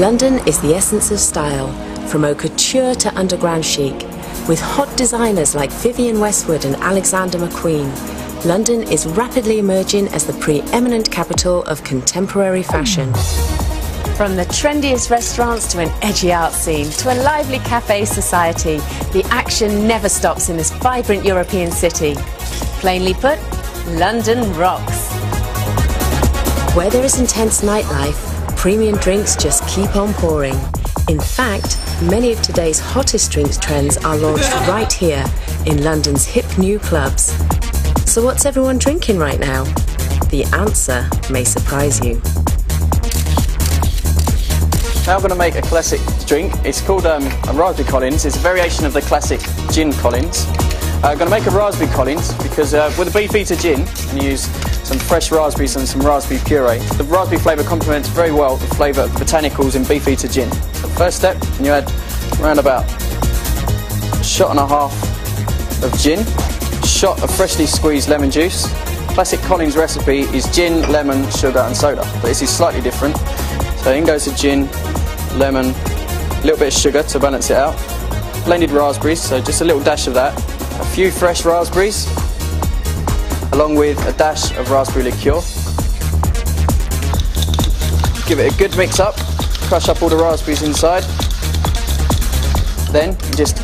London is the essence of style, from haute couture to underground chic. With hot designers like Vivienne Westwood and Alexander McQueen, London is rapidly emerging as the preeminent capital of contemporary fashion. From the trendiest restaurants to an edgy art scene to a lively cafe society, the action never stops in this vibrant European city. Plainly put, London rocks. Where there is intense nightlife, premium drinks just keep on pouring. In fact, many of today's hottest drinks trends are launched right here in London's hip new clubs. So what's everyone drinking right now? The answer may surprise you. Now I'm going to make a classic drink. It's called a Raspberry Collins. It's a variation of the classic gin Collins. I'm going to make a Raspberry Collins because with a Beefeater gin, and use some fresh raspberries and some raspberry puree. The raspberry flavour complements very well the flavour of botanicals in Beefeater gin. So first step, you add around about a shot and a half of gin, a shot of freshly squeezed lemon juice. Classic Collins recipe is gin, lemon, sugar and soda, but this is slightly different. So in goes the gin, lemon, a little bit of sugar to balance it out, blended raspberries, so just a little dash of that, a few fresh raspberries, along with a dash of raspberry liqueur. Give it a good mix up, crush up all the raspberries inside. Then you just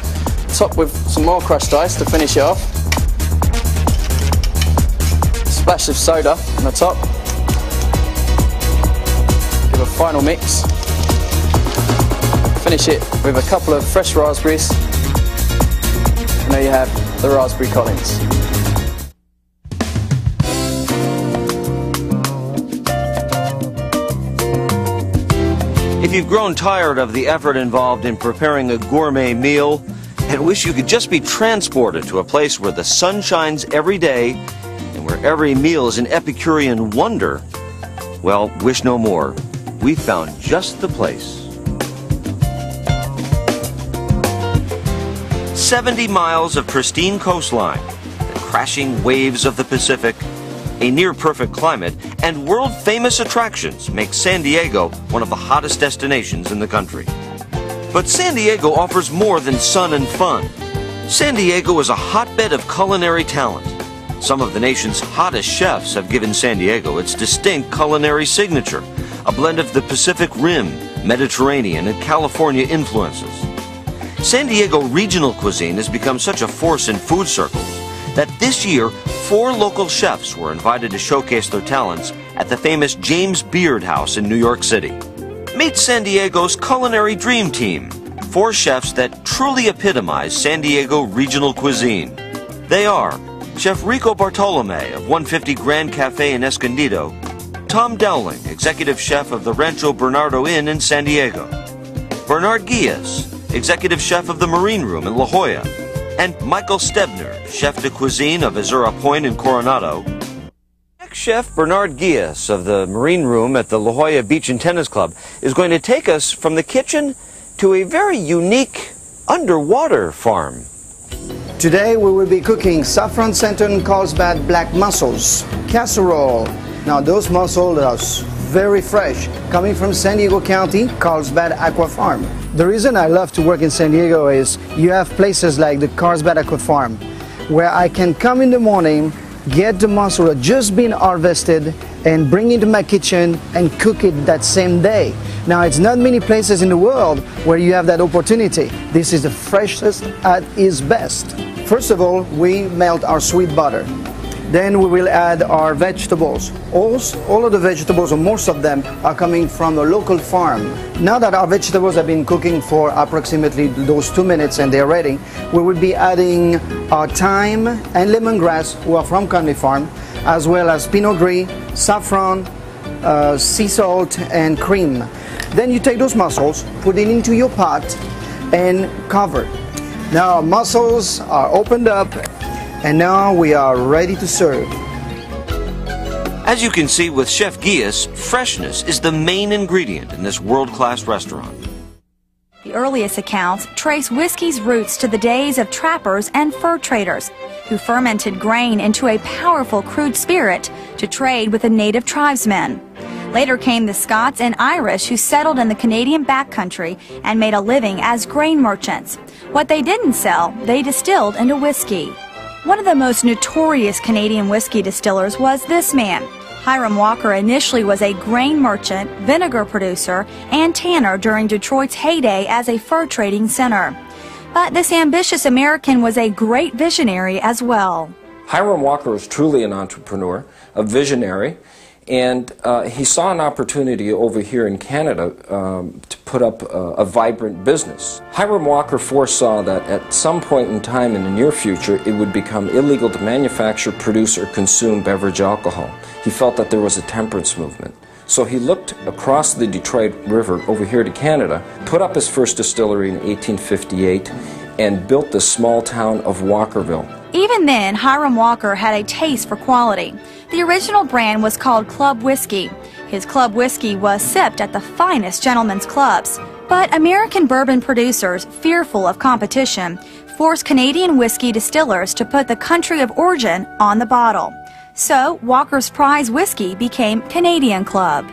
top with some more crushed ice to finish it off. Splash of soda on the top. Give a final mix. Finish it with a couple of fresh raspberries. And there you have the Raspberry Collins. If you've grown tired of the effort involved in preparing a gourmet meal and wish you could just be transported to a place where the sun shines every day and where every meal is an Epicurean wonder, well, wish no more. We found just the place. 70 miles of pristine coastline, the crashing waves of the Pacific, a near-perfect climate, and world-famous attractions make San Diego one of the hottest destinations in the country. But San Diego offers more than sun and fun. San Diego is a hotbed of culinary talent. Some of the nation's hottest chefs have given San Diego its distinct culinary signature, a blend of the Pacific Rim, Mediterranean, and California influences. San Diego regional cuisine has become such a force in food circles that this year, 4 local chefs were invited to showcase their talents at the famous James Beard House in New York City. Meet San Diego's culinary dream team, 4 chefs that truly epitomize San Diego regional cuisine. They are Chef Rico Bartolome of 150 Grand Cafe in Escondido, Tom Dowling, executive chef of the Rancho Bernardo Inn in San Diego, Bernard Guillas, executive chef of the Marine Room in La Jolla, and Michael Stebner, chef de cuisine of Azura Point in Coronado. Ex-chef Bernard Guillas of the Marine Room at the La Jolla Beach and Tennis Club is going to take us from the kitchen to a very unique underwater farm. Today we will be cooking saffron-scented Carlsbad black mussels, casserole. Now those mussels are very fresh, coming from San Diego County, Carlsbad Aqua Farm. The reason I love to work in San Diego is you have places like the Carlsbad Aqua Farm where I can come in the morning, get the mussel just been harvested and bring it to my kitchen and cook it that same day. Now it's not many places in the world where you have that opportunity. This is the freshest at its best. First of all, we melt our sweet butter. Then we will add our vegetables. All of the vegetables, or most of them, are coming from a local farm. Now that our vegetables have been cooking for approximately those 2 minutes and they're ready, we will be adding our thyme and lemongrass, who are from Conley Farm, as well as Pinot Gris, saffron, sea salt, and cream. Then you take those mussels, put it into your pot, and cover. Now our mussels are opened up, and now we are ready to serve. As you can see with Chef Guillas, freshness is the main ingredient in this world-class restaurant. The earliest accounts trace whiskey's roots to the days of trappers and fur traders, who fermented grain into a powerful crude spirit to trade with the native tribesmen. Later came the Scots and Irish, who settled in the Canadian backcountry and made a living as grain merchants. What they didn't sell, they distilled into whiskey. One of the most notorious Canadian whiskey distillers was this man. Hiram Walker initially was a grain merchant, vinegar producer, and tanner during Detroit's heyday as a fur trading center. But this ambitious American was a great visionary as well. Hiram Walker was truly an entrepreneur, a visionary, and he saw an opportunity over here in Canada to put up a vibrant business. Hiram Walker foresaw that at some point in time in the near future it would become illegal to manufacture, produce, or consume beverage alcohol. He felt that there was a temperance movement. So he looked across the Detroit River over here to Canada, put up his first distillery in 1858, and built the small town of Walkerville. Even then, Hiram Walker had a taste for quality. The original brand was called Club Whiskey. His Club Whiskey was sipped at the finest gentlemen's clubs. But American bourbon producers, fearful of competition, forced Canadian whiskey distillers to put the country of origin on the bottle. So Walker's prize whiskey became Canadian Club.